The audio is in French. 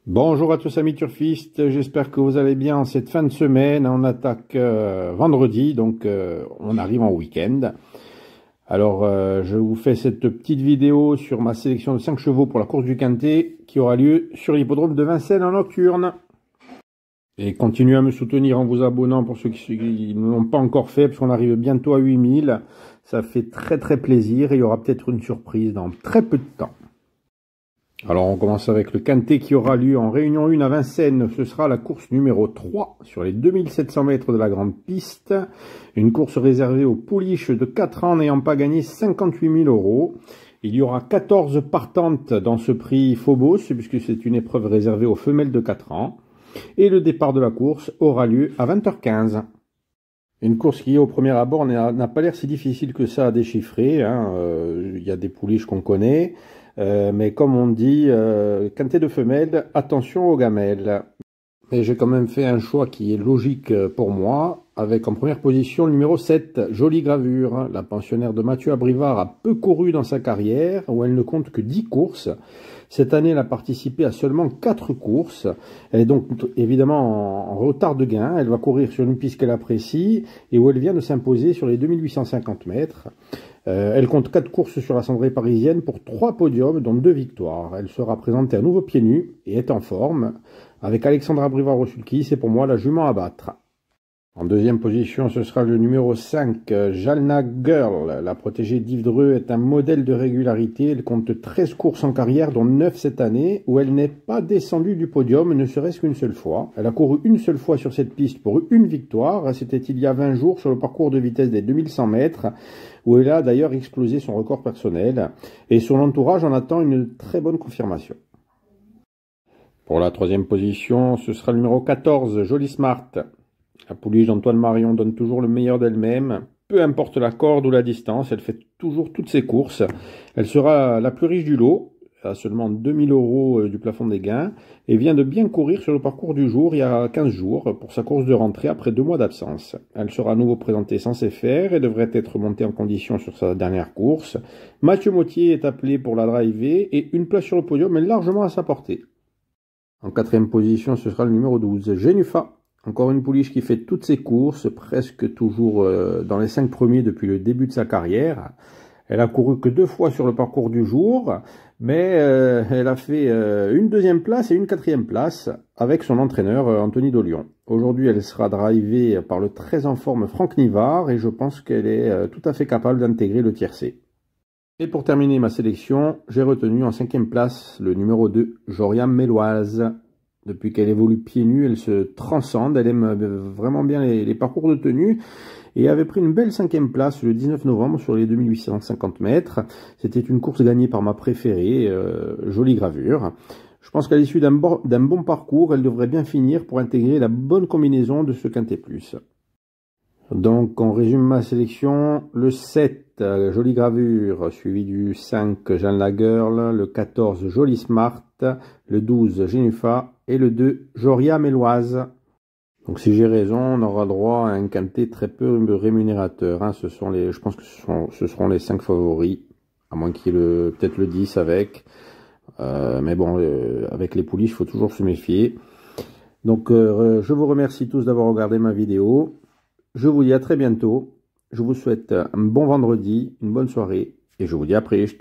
Bonjour à tous amis turfistes, j'espère que vous allez bien en cette fin de semaine. On attaque vendredi, donc on arrive en week-end. Alors je vous fais cette petite vidéo sur ma sélection de 5 chevaux pour la course du Quintet qui aura lieu sur l'hippodrome de Vincennes en nocturne. Et continuez à me soutenir en vous abonnant pour ceux qui ne l'ont pas encore fait, parce qu'on arrive bientôt à 8000. Ça fait très plaisir et il y aura peut-être une surprise dans très peu de temps. Alors on commence avec le Quintet qui aura lieu en Réunion 1 à Vincennes. Ce sera la course numéro 3 sur les 2700 mètres de la grande piste. Une course réservée aux pouliches de 4 ans n'ayant pas gagné 58 000 €. Il y aura 14 partantes dans ce prix Phobos, puisque c'est une épreuve réservée aux femelles de 4 ans. Et le départ de la course aura lieu à 20h15. Une course qui, au premier abord, n'a pas l'air si difficile que ça à déchiffrer. Il y a des pouliches qu'on connaît. Mais comme on dit, Quintet de femelles, attention aux gamelles. Et j'ai quand même fait un choix qui est logique pour moi, avec en première position le numéro 7, Jolie Gravure. La pensionnaire de Mathieu Abrivard a peu couru dans sa carrière, où elle ne compte que 10 courses. Cette année, elle a participé à seulement 4 courses. Elle est donc évidemment en retard de gain. Elle va courir sur une piste qu'elle apprécie et où elle vient de s'imposer sur les 2850 mètres. Elle compte 4 courses sur la cendrée parisienne pour 3 podiums, dont 2 victoires. Elle sera présentée à nouveau pieds nus et est en forme. Avec Alexandra Brivard-Rosulki, c'est pour moi la jument à battre. En deuxième position, ce sera le numéro 5, Jalna Girl. La protégée d'Yves Dreux est un modèle de régularité. Elle compte 13 courses en carrière, dont 9 cette année, où elle n'est pas descendue du podium, ne serait-ce qu'une seule fois. Elle a couru une seule fois sur cette piste pour une victoire. C'était il y a 20 jours sur le parcours de vitesse des 2100 mètres, où elle a d'ailleurs explosé son record personnel. Et son entourage en attend une très bonne confirmation. Pour la troisième position, ce sera le numéro 14, Jolie Smart. La pouliche d'Antoine Marion donne toujours le meilleur d'elle-même. Peu importe la corde ou la distance, elle fait toujours toutes ses courses. Elle sera la plus riche du lot, à seulement 2000 € du plafond des gains, et vient de bien courir sur le parcours du jour il y a 15 jours pour sa course de rentrée après 2 mois d'absence. Elle sera à nouveau présentée sans faire et devrait être montée en condition sur sa dernière course. Mathieu Mottier est appelé pour la driver et une place sur le podium est largement à sa portée. En quatrième position, ce sera le numéro 12, Genufa. Encore une pouliche qui fait toutes ses courses, presque toujours dans les 5 premiers depuis le début de sa carrière. Elle a couru que 2 fois sur le parcours du jour, mais elle a fait une deuxième place et une quatrième place avec son entraîneur Anthony Dolion. Aujourd'hui, elle sera drivée par le très en forme Franck Nivard et je pense qu'elle est tout à fait capable d'intégrer le tiercé. Et pour terminer ma sélection, j'ai retenu en 5e place le numéro 2, Joria Méloise. Depuis qu'elle évolue pieds nus, elle se transcende, elle aime vraiment bien les parcours de tenue et avait pris une belle 5e place le 19 novembre sur les 2850 mètres. C'était une course gagnée par ma préférée, Jolie Gravure. Je pense qu'à l'issue d'un bon parcours, elle devrait bien finir pour intégrer la bonne combinaison de ce Quintet Plus. Donc on résume ma sélection, le 7, Jolie Gravure, suivi du 5, Jeanne la Girl, le 14, Jolie Smart, le 12, Genufa et le 2, Joria Méloise. Donc si j'ai raison, on aura droit à un Quintet très peu rémunérateur. Je pense que ce seront les 5 favoris, à moins qu'il y ait peut-être le 10 avec. Mais bon, avec les pouliches, il faut toujours se méfier. Donc je vous remercie tous d'avoir regardé ma vidéo. Je vous dis à très bientôt, je vous souhaite un bon vendredi, une bonne soirée, et je vous dis à plus.